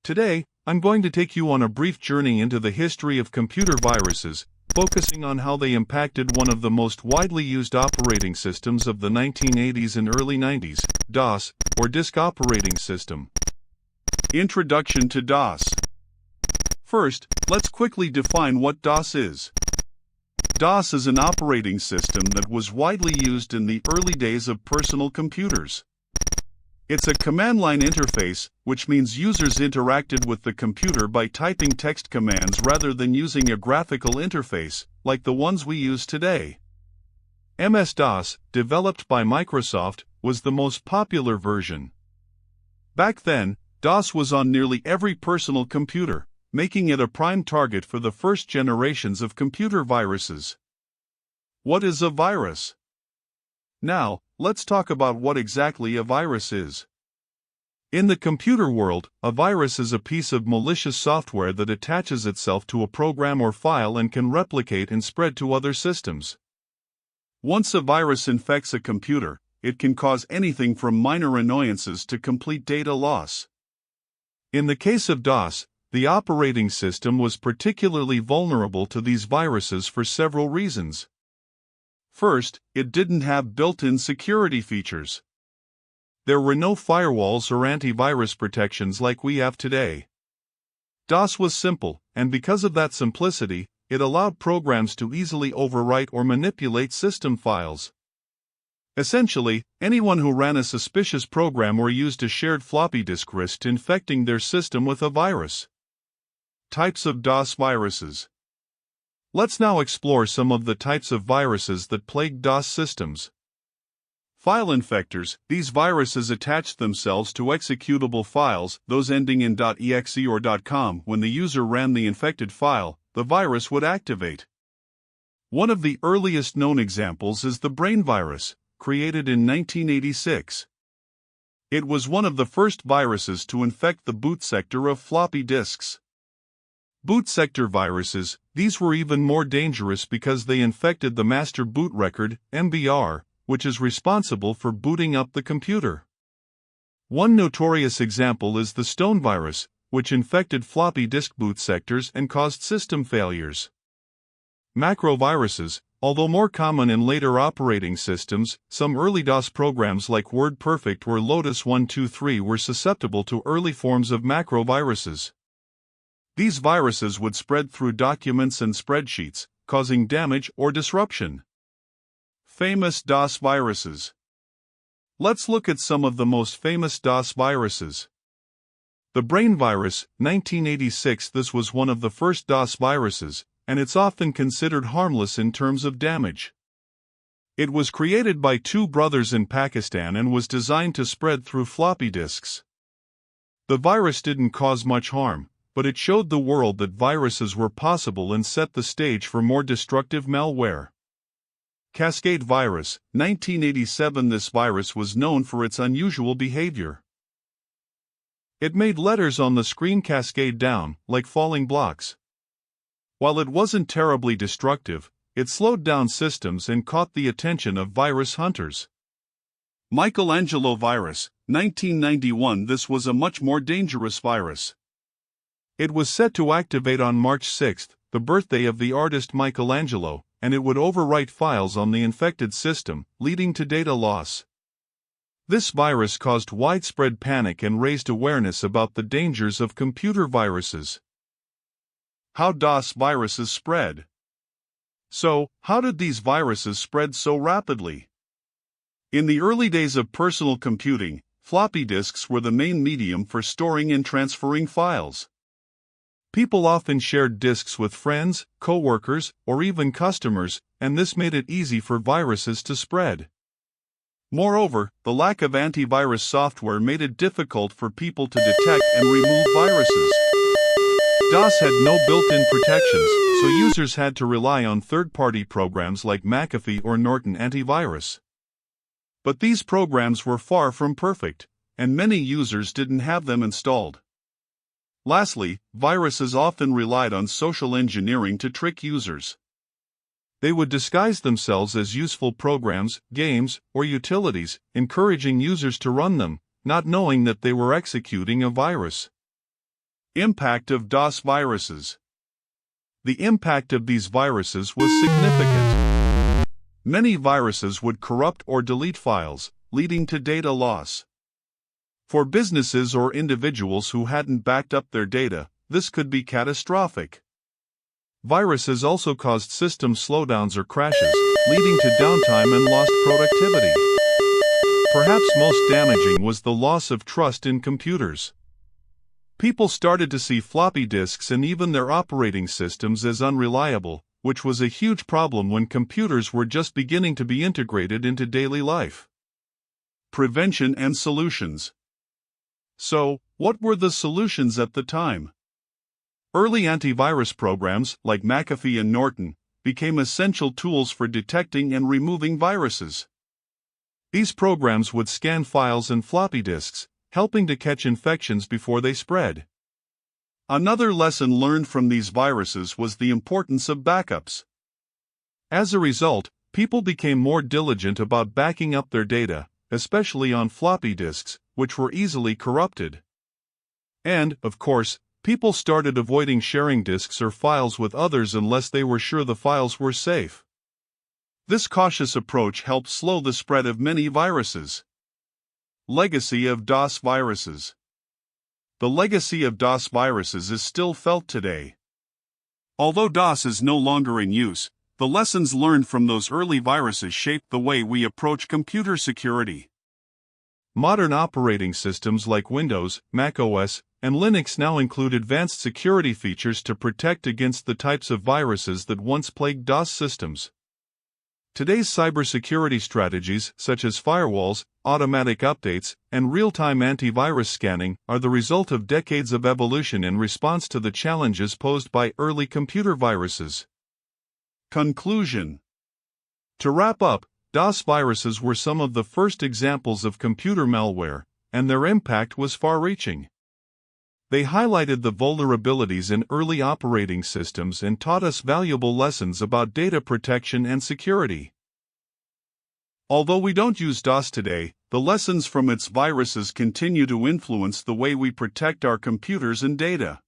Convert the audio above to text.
Today, I'm going to take you on a brief journey into the history of computer viruses, focusing on how they impacted one of the most widely used operating systems of the 1980s and early 90s, DOS, or Disk Operating System. Introduction to DOS. First, let's quickly define what DOS is. DOS is an operating system that was widely used in the early days of personal computers. It's a command line interface, which means users interacted with the computer by typing text commands rather than using a graphical interface, like the ones we use today. MS-DOS, developed by Microsoft, was the most popular version. Back then, DOS was on nearly every personal computer, making it a prime target for the first generations of computer viruses. What is a virus? Now, let's talk about what exactly a virus is. In the computer world, a virus is a piece of malicious software that attaches itself to a program or file and can replicate and spread to other systems. Once a virus infects a computer, it can cause anything from minor annoyances to complete data loss. In the case of DOS, the operating system was particularly vulnerable to these viruses for several reasons. First, it didn't have built-in security features. There were no firewalls or antivirus protections like we have today. DOS was simple, and because of that simplicity, it allowed programs to easily overwrite or manipulate system files. Essentially, anyone who ran a suspicious program or used a shared floppy disk risked infecting their system with a virus. Types of DOS viruses. Let's now explore some of the types of viruses that plague DOS systems. File infectors. These viruses attached themselves to executable files, those ending in .exe or .com. When the user ran the infected file, the virus would activate. One of the earliest known examples is the Brain virus, created in 1986. It was one of the first viruses to infect the boot sector of floppy disks. Boot sector viruses, these were even more dangerous because they infected the master boot record, MBR, which is responsible for booting up the computer. One notorious example is the Stone virus, which infected floppy disk boot sectors and caused system failures. Macroviruses, although more common in later operating systems, some early DOS programs like WordPerfect or Lotus 123 were susceptible to early forms of macroviruses. These viruses would spread through documents and spreadsheets, causing damage or disruption. Famous DOS viruses. Let's look at some of the most famous DOS viruses. The Brain virus, 1986. This was one of the first DOS viruses, and it's often considered harmless in terms of damage. It was created by two brothers in Pakistan and was designed to spread through floppy disks. The virus didn't cause much harm, but it showed the world that viruses were possible and set the stage for more destructive malware. Cascade virus, 1987. This virus was known for its unusual behavior. It made letters on the screen cascade down, like falling blocks. While it wasn't terribly destructive, it slowed down systems and caught the attention of virus hunters. Michelangelo virus, 1991. This was a much more dangerous virus. It was set to activate on March 6, the birthday of the artist Michelangelo, and it would overwrite files on the infected system, leading to data loss. This virus caused widespread panic and raised awareness about the dangers of computer viruses. How DOS viruses spread. So, how did these viruses spread so rapidly? In the early days of personal computing, floppy disks were the main medium for storing and transferring files. People often shared disks with friends, co-workers, or even customers, and this made it easy for viruses to spread. Moreover, the lack of antivirus software made it difficult for people to detect and remove viruses. DOS had no built-in protections, so users had to rely on third-party programs like McAfee or Norton Antivirus. But these programs were far from perfect, and many users didn't have them installed. Lastly, viruses often relied on social engineering to trick users. They would disguise themselves as useful programs, games, or utilities, encouraging users to run them, not knowing that they were executing a virus. Impact of DOS viruses. The impact of these viruses was significant. Many viruses would corrupt or delete files, leading to data loss. For businesses or individuals who hadn't backed up their data, this could be catastrophic. Viruses also caused system slowdowns or crashes, leading to downtime and lost productivity. Perhaps most damaging was the loss of trust in computers. People started to see floppy disks and even their operating systems as unreliable, which was a huge problem when computers were just beginning to be integrated into daily life. Prevention and solutions. So, what were the solutions at the time? Early antivirus programs, like McAfee and Norton, became essential tools for detecting and removing viruses. These programs would scan files and floppy disks, helping to catch infections before they spread. Another lesson learned from these viruses was the importance of backups. As a result, people became more diligent about backing up their data, especially on floppy disks, which were easily corrupted. And, of course, people started avoiding sharing disks or files with others unless they were sure the files were safe. This cautious approach helped slow the spread of many viruses. Legacy of DOS viruses. The legacy of DOS viruses is still felt today. Although DOS is no longer in use, the lessons learned from those early viruses shaped the way we approach computer security. Modern operating systems like Windows, macOS, and Linux now include advanced security features to protect against the types of viruses that once plagued DOS systems. Today's cybersecurity strategies, such as firewalls, automatic updates, and real-time antivirus scanning, are the result of decades of evolution in response to the challenges posed by early computer viruses. Conclusion. To wrap up, DOS viruses were some of the first examples of computer malware, and their impact was far-reaching. They highlighted the vulnerabilities in early operating systems and taught us valuable lessons about data protection and security. Although we don't use DOS today, the lessons from its viruses continue to influence the way we protect our computers and data.